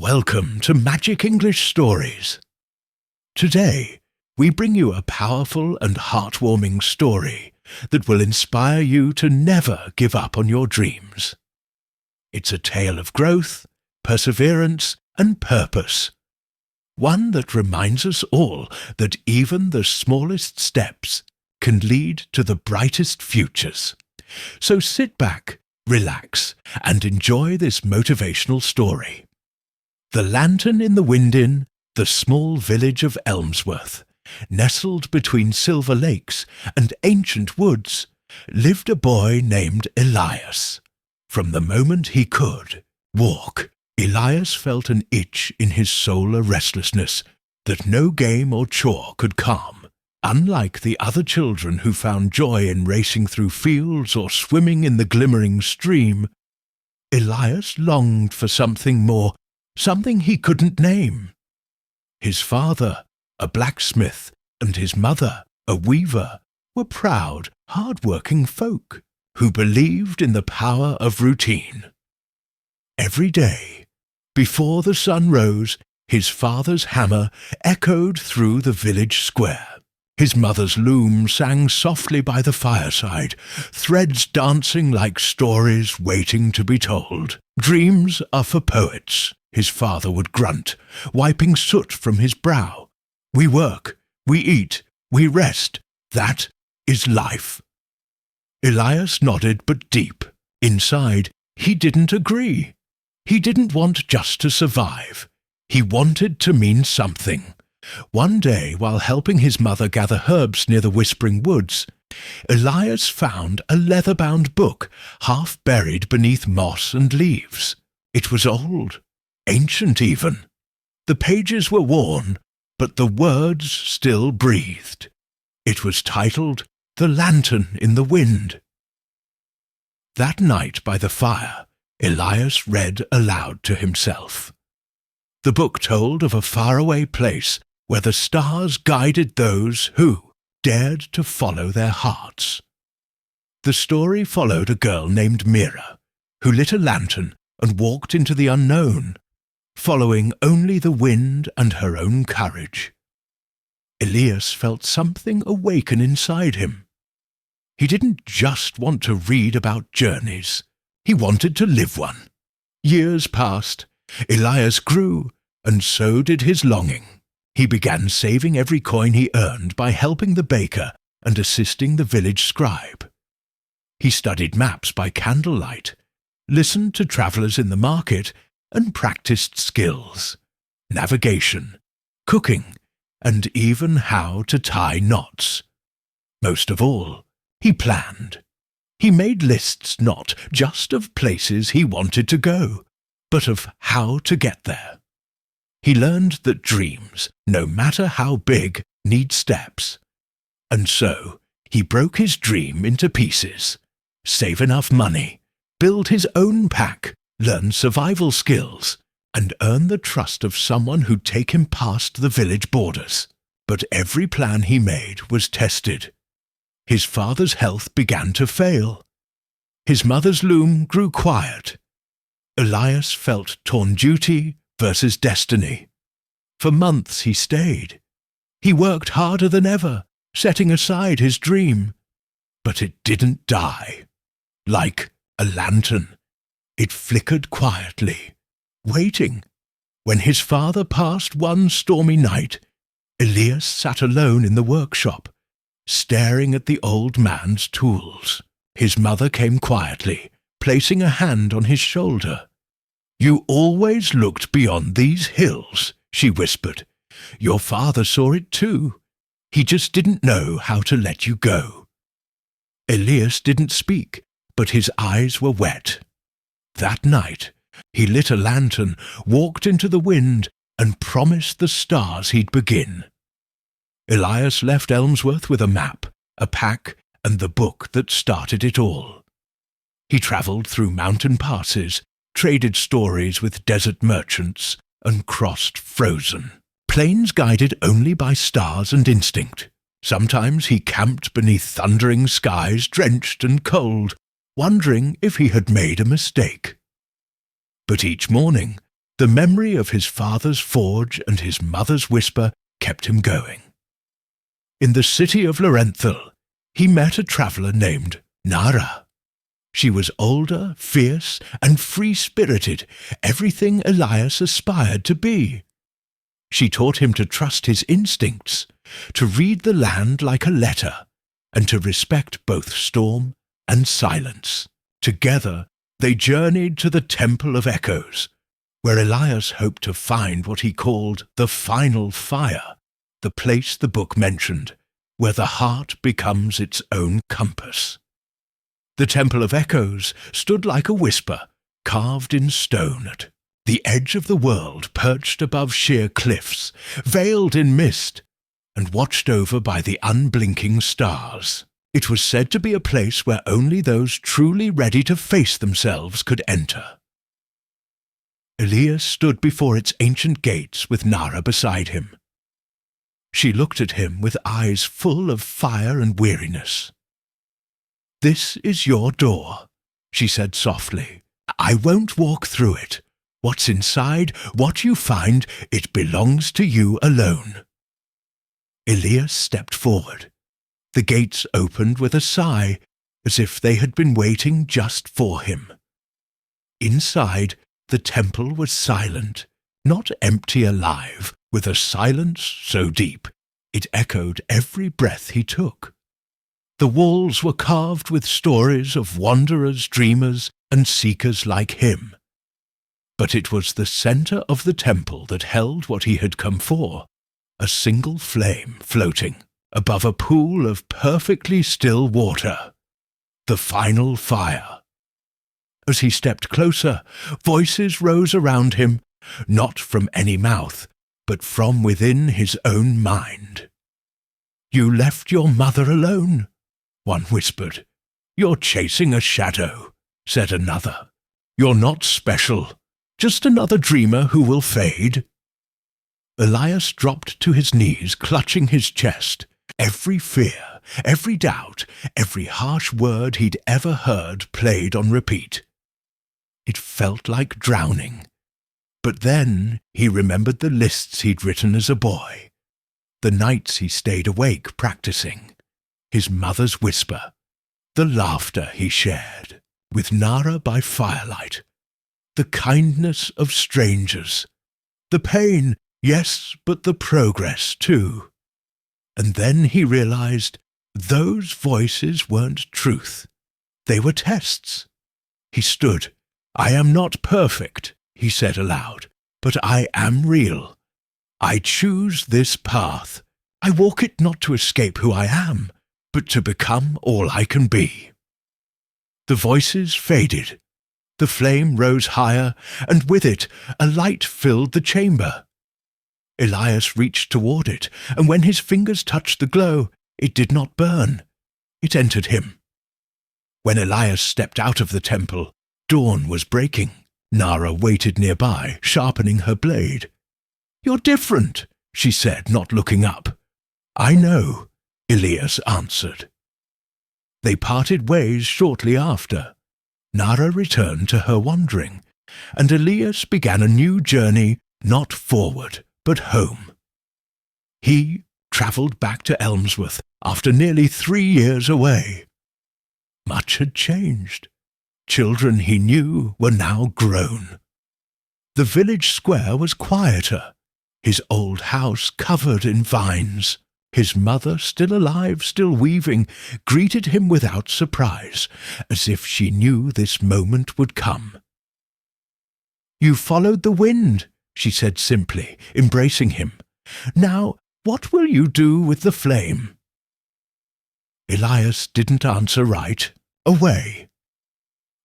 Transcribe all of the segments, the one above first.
Welcome to Magic English Stories. Today, we bring you a powerful and heartwarming story that will inspire you to never give up on your dreams. It's a tale of growth, perseverance, and purpose. One that reminds us all that even the smallest steps can lead to the brightest futures. So sit back, relax, and enjoy this motivational story. The Lantern in the Wind Inn, the small village of Elmsworth, nestled between silver lakes and ancient woods, lived a boy named Elias. From the moment he could walk, Elias felt an itch in his solar restlessness that no game or chore could calm. Unlike the other children who found joy in racing through fields or swimming in the glimmering stream, Elias longed for something more, something he couldn't name. His father, a blacksmith, and his mother, a weaver, were proud, hard-working folk who believed in the power of routine. Every day, before the sun rose, his father's hammer echoed through the village square. His mother's loom sang softly by the fireside, threads dancing like stories waiting to be told. "Dreams are for poets," his father would grunt, wiping soot from his brow. "We work, we eat, we rest. That is life." Elias nodded, but deep inside, he didn't agree. He didn't want just to survive. He wanted to mean something. One day, while helping his mother gather herbs near the Whispering Woods, Elias found a leather-bound book half buried beneath moss and leaves. It was old, ancient even. The pages were worn, but the words still breathed. It was titled "The Lantern in the Wind." That night by the fire, Elias read aloud to himself. The book told of a faraway place where the stars guided those who dared to follow their hearts. The story followed a girl named Mira, who lit a lantern and walked into the unknown, following only the wind and her own courage. Elias felt something awaken inside him. He didn't just want to read about journeys. He wanted to live one. Years passed. Elias grew, and so did his longing. He began saving every coin he earned by helping the baker and assisting the village scribe. He studied maps by candlelight, listened to travelers in the market, and practiced skills, navigation, cooking, and even how to tie knots. Most of all, he planned. He made lists not just of places he wanted to go, but of how to get there. He learned that dreams, no matter how big, need steps. And so, he broke his dream into pieces, save enough money, build his own pack, learn survival skills, and earn the trust of someone who'd take him past the village borders. But every plan he made was tested. His father's health began to fail. His mother's loom grew quiet. Elias felt torn duty versus destiny. For months he stayed. He worked harder than ever, setting aside his dream. But it didn't die. Like a lantern, it flickered quietly, waiting. When his father passed one stormy night, Elias sat alone in the workshop, staring at the old man's tools. His mother came quietly, placing a hand on his shoulder. "You always looked beyond these hills," she whispered. "Your father saw it too. He just didn't know how to let you go." Elias didn't speak, but his eyes were wet. That night, he lit a lantern, walked into the wind, and promised the stars he'd begin. Elias left Elmsworth with a map, a pack, and the book that started it all. He travelled through mountain passes, traded stories with desert merchants, and crossed frozen plains guided only by stars and instinct. Sometimes he camped beneath thundering skies, drenched and cold, wondering if he had made a mistake. But each morning, The memory of his father's forge and his mother's whisper kept him going. In the city of Lorenthal, he met a traveller named Nara. She was older, fierce, and free-spirited, everything Elias aspired to be. She taught him to trust his instincts, to read the land like a letter, and to respect both storm and silence. Together, they journeyed to the Temple of Echoes, where Elias hoped to find what he called the final fire, the place the book mentioned, where the heart becomes its own compass. The Temple of Echoes stood like a whisper, carved in stone at the edge of the world, perched above sheer cliffs, veiled in mist, and watched over by the unblinking stars. It was said to be a place where only those truly ready to face themselves could enter. Elias stood before its ancient gates with Nara beside him. She looked at him with eyes full of fire and weariness. "This is your door," she said softly. "I won't walk through it. What's inside, what you find, it belongs to you alone." Elias stepped forward. The gates opened with a sigh, as if they had been waiting just for him. Inside, the temple was silent, not empty alive, with a silence so deep it echoed every breath he took. The walls were carved with stories of wanderers, dreamers, and seekers like him. But it was the centre of the temple that held what he had come for, a single flame floating above a pool of perfectly still water, the final fire. As he stepped closer, voices rose around him, not from any mouth, but from within his own mind. "You left your mother alone," one whispered. "You're chasing a shadow," said another. "You're not special, just another dreamer who will fade." Elias dropped to his knees, clutching his chest. Every fear, every doubt, every harsh word he'd ever heard played on repeat. It felt like drowning. But then he remembered the lists he'd written as a boy, the nights he stayed awake practicing, his mother's whisper, the laughter he shared with Nara by firelight, the kindness of strangers, the pain, yes, but the progress too. And then he realized those voices weren't truth. They were tests. He stood. "I am not perfect," he said aloud, "but I am real. I choose this path. I walk it not to escape who I am, but to become all I can be." The voices faded. The flame rose higher, and with it a light filled the chamber. Elias reached toward it, and when his fingers touched the glow, it did not burn. It entered him. When Elias stepped out of the temple, dawn was breaking. Nara waited nearby, sharpening her blade. "You're different," she said, not looking up. "I know," Elias answered. They parted ways shortly after. Nara returned to her wandering, and Elias began a new journey, not forward, but home. He travelled back to Elmsworth after nearly 3 years away. Much had changed. Children he knew were now grown. The village square was quieter, his old house covered in vines. His mother, still alive, still weaving, greeted him without surprise, as if she knew this moment would come. "You followed the wind," she said simply, embracing him. "Now, what will you do with the flame?" Elias didn't answer right away.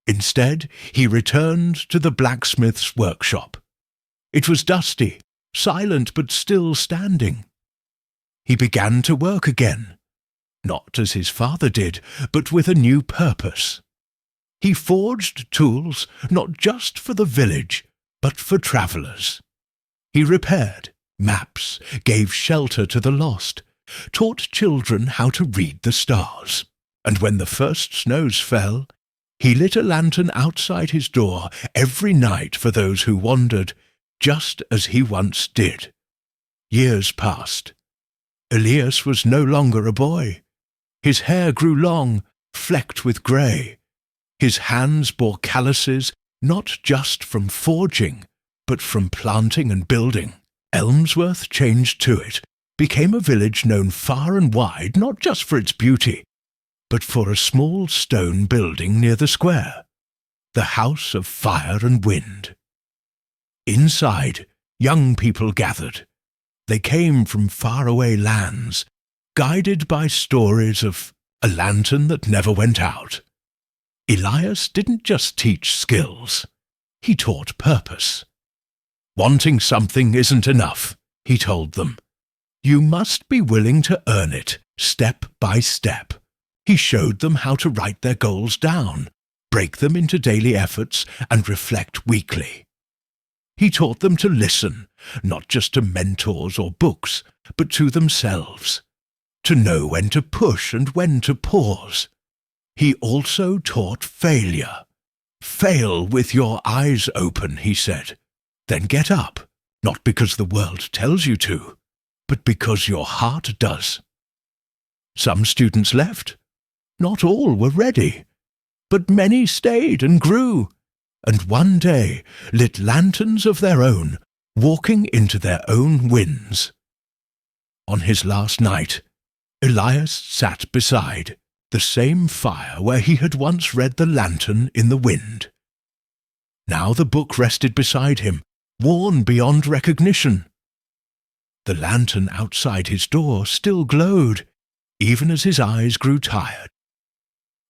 Instead, he returned to the blacksmith's workshop. It was dusty, silent but still standing. He began to work again, not as his father did, but with a new purpose. He forged tools not just for the village, but for travellers. He repaired maps, gave shelter to the lost, taught children how to read the stars. And when the first snows fell, he lit a lantern outside his door every night for those who wandered, just as he once did. Years passed. Elias was no longer a boy. His hair grew long, flecked with grey. His hands bore calluses not just from forging, but from planting and building. Elmsworth changed to it, became a village known far and wide not just for its beauty, but for a small stone building near the square, the House of Fire and Wind. Inside, young people gathered. They came from faraway lands, guided by stories of a lantern that never went out. Elias didn't just teach skills, he taught purpose. Wanting something isn't enough, he told them. You must be willing to earn it, step by step. He showed them how to write their goals down, break them into daily efforts, and reflect weekly. He taught them to listen, not just to mentors or books, but to themselves, to know when to push and when to pause. He also taught failure. Fail with your eyes open, he said. Then get up, not because the world tells you to, but because your heart does. Some students left. Not all were ready, but many stayed and grew, and one day lit lanterns of their own, walking into their own winds. On his last night, Elias sat beside the same fire where he had once read the lantern in the wind. Now the book rested beside him, worn beyond recognition. The lantern outside his door still glowed, even as his eyes grew tired.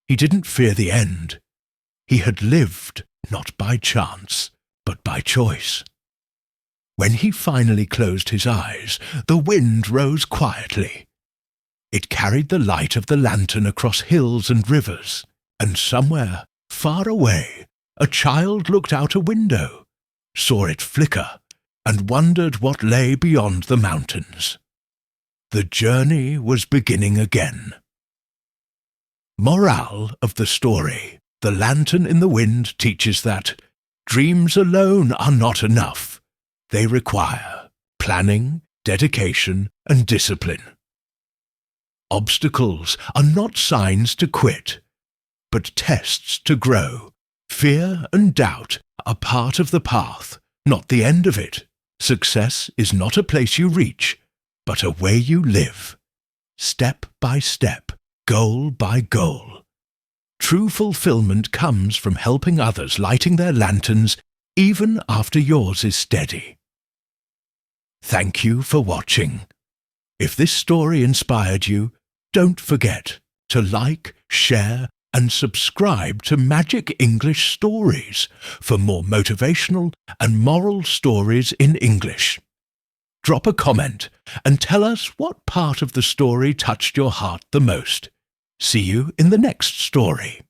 He didn't fear the end. He had lived not by chance, but by choice. When he finally closed his eyes, the wind rose quietly. It carried the light of the lantern across hills and rivers, and somewhere, far away, a child looked out a window, saw it flicker, and wondered what lay beyond the mountains. The journey was beginning again. Morale of the story: The Lantern in the Wind teaches that dreams alone are not enough. They require planning, dedication, and discipline. Obstacles are not signs to quit, but tests to grow. Fear and doubt are part of the path, not the end of it. Success is not a place you reach, but a way you live. Step by step, goal by goal. True fulfillment comes from helping others lighting their lanterns even after yours is steady. Thank you for watching. If this story inspired you, don't forget to like, share, and subscribe to Magic English Stories for more motivational and moral stories in English. Drop a comment and tell us what part of the story touched your heart the most. See you in the next story.